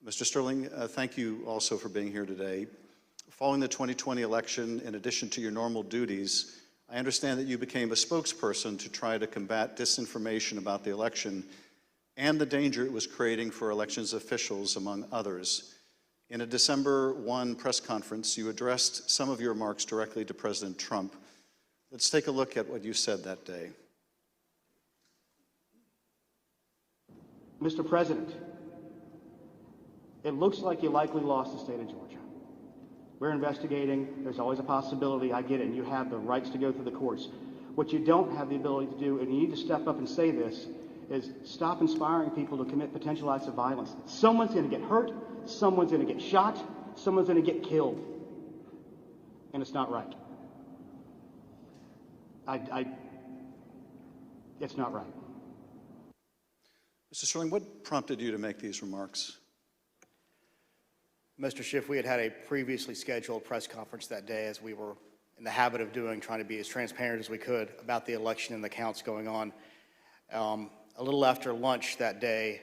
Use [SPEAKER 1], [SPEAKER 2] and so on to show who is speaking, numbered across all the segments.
[SPEAKER 1] Mr. Sterling, thank you also for being here today. Following the 2020 election, in addition to your normal duties, I understand that you became a spokesperson to try to combat disinformation about the election and the danger it was creating for elections officials, among others. In a December 1 press conference, you addressed some of your remarks directly to President Trump. Let's take a look at what you said that day.
[SPEAKER 2] Mr. President, it looks like you likely lost the state of Georgia. We're investigating. There's always a possibility. I get it. And you have the rights to go through the courts. What you don't have the ability to do, and you need to step up and say this, is stop inspiring people to commit potential acts of violence. Someone's going to get hurt. Someone's going to get shot. Someone's going to get killed. And it's not right. It's not right.
[SPEAKER 1] Mr. Sterling, what prompted you to make these remarks?
[SPEAKER 3] Mr. Schiff, we had had a previously scheduled press conference that day, as we were in the habit of doing, trying to be as transparent as we could about the election and the counts going on. A little after lunch that day,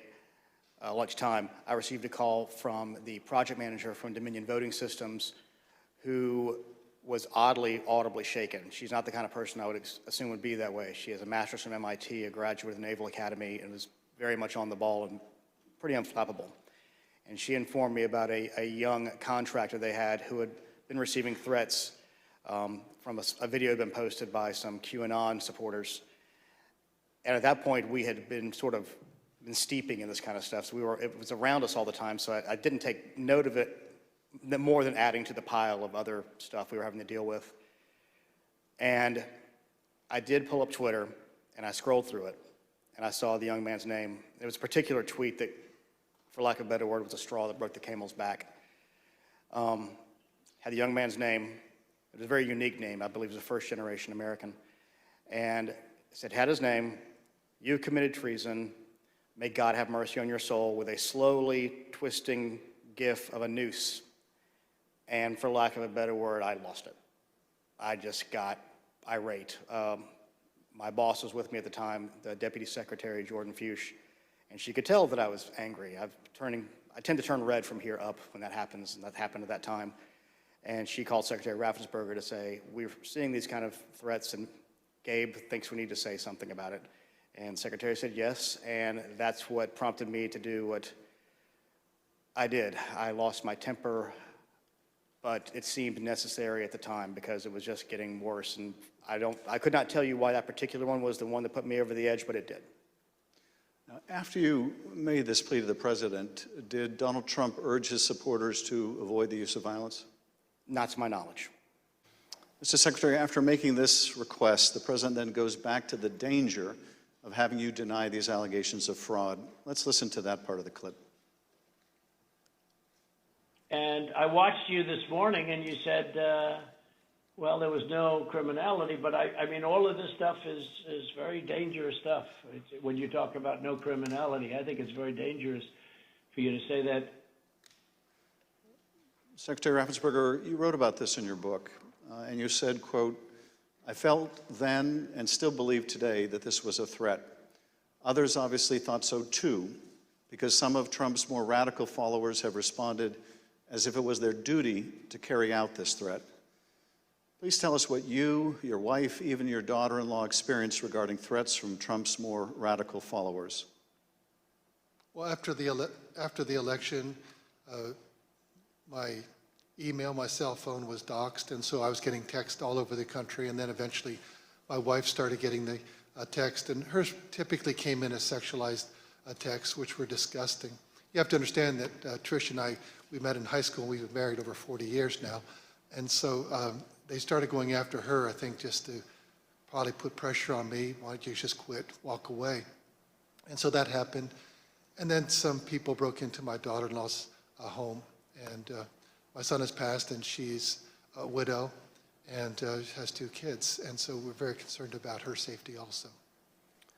[SPEAKER 3] lunchtime, I received a call from the project manager from Dominion Voting Systems, who was oddly, audibly shaken. She's not the kind of person I would assume would be that way. She has a master's from MIT, a graduate of the Naval Academy, and was very much on the ball and pretty unflappable. And she informed me about a young contractor they had who had been receiving threats from a video had been posted by some QAnon supporters. And at that point, we had been steeping in this kind of stuff. So it was around us all the time. So I didn't take note of it more than adding to the pile of other stuff we were having to deal with. And I did pull up Twitter, and I scrolled through it, and I saw the young man's name. It was a particular tweet that, for lack of a better word, was a straw that broke the camel's back. Had the young man's name. It was a very unique name. I believe it was a first-generation American. And it said, had his name, "You committed treason. May God have mercy on your soul," with a slowly twisting gif of a noose. And for lack of a better word, I lost it. I just got irate. My boss was with me at the time, the Deputy Secretary, Jordan Fuchs, and she could tell that I was angry. I tend to turn red from here up when that happens, and that happened at that time. And she called Secretary Raffensperger to say, "We're seeing these kind of threats, and Gabe thinks we need to say something about it." And the Secretary said yes, and that's what prompted me to do what I did. I lost my temper, but it seemed necessary at the time because it was just getting worse. And I could not tell you why that particular one was the one that put me over the edge, but it did.
[SPEAKER 1] Now, after you made this plea to the president, did Donald Trump urge his supporters to avoid the use of violence?
[SPEAKER 3] Not to my knowledge.
[SPEAKER 1] Mr. Secretary, after making this request, the president then goes back to the danger of having you deny these allegations of fraud. Let's listen to that part of the clip.
[SPEAKER 4] And I watched you this morning, and you said, well, there was no criminality, but I mean, all of this stuff is very dangerous stuff. When you talk about no criminality, I think it's very dangerous for you to say that.
[SPEAKER 1] Secretary Raffensperger, you wrote about this in your book, and you said, quote, "I felt then and still believe today that this was a threat. Others obviously thought so too, because some of Trump's more radical followers have responded as if it was their duty to carry out this threat. Please tell us what you, your wife, even your daughter-in-law experienced regarding threats from Trump's more radical followers."
[SPEAKER 5] Well, after the election, my email, my cell phone was doxxed, and so I was getting texts all over the country, and then eventually my wife started getting the text, and hers typically came in as sexualized texts, which were disgusting. You have to understand that Trish and I, we met in high school, and we've been married over 40 years now, and so they started going after her, I think, just to probably put pressure on me. Why don't you just quit, walk away? And so that happened. And then some people broke into my daughter-in-law's home. And my son has passed, and she's a widow and has 2 kids. And so we're very concerned about her safety also.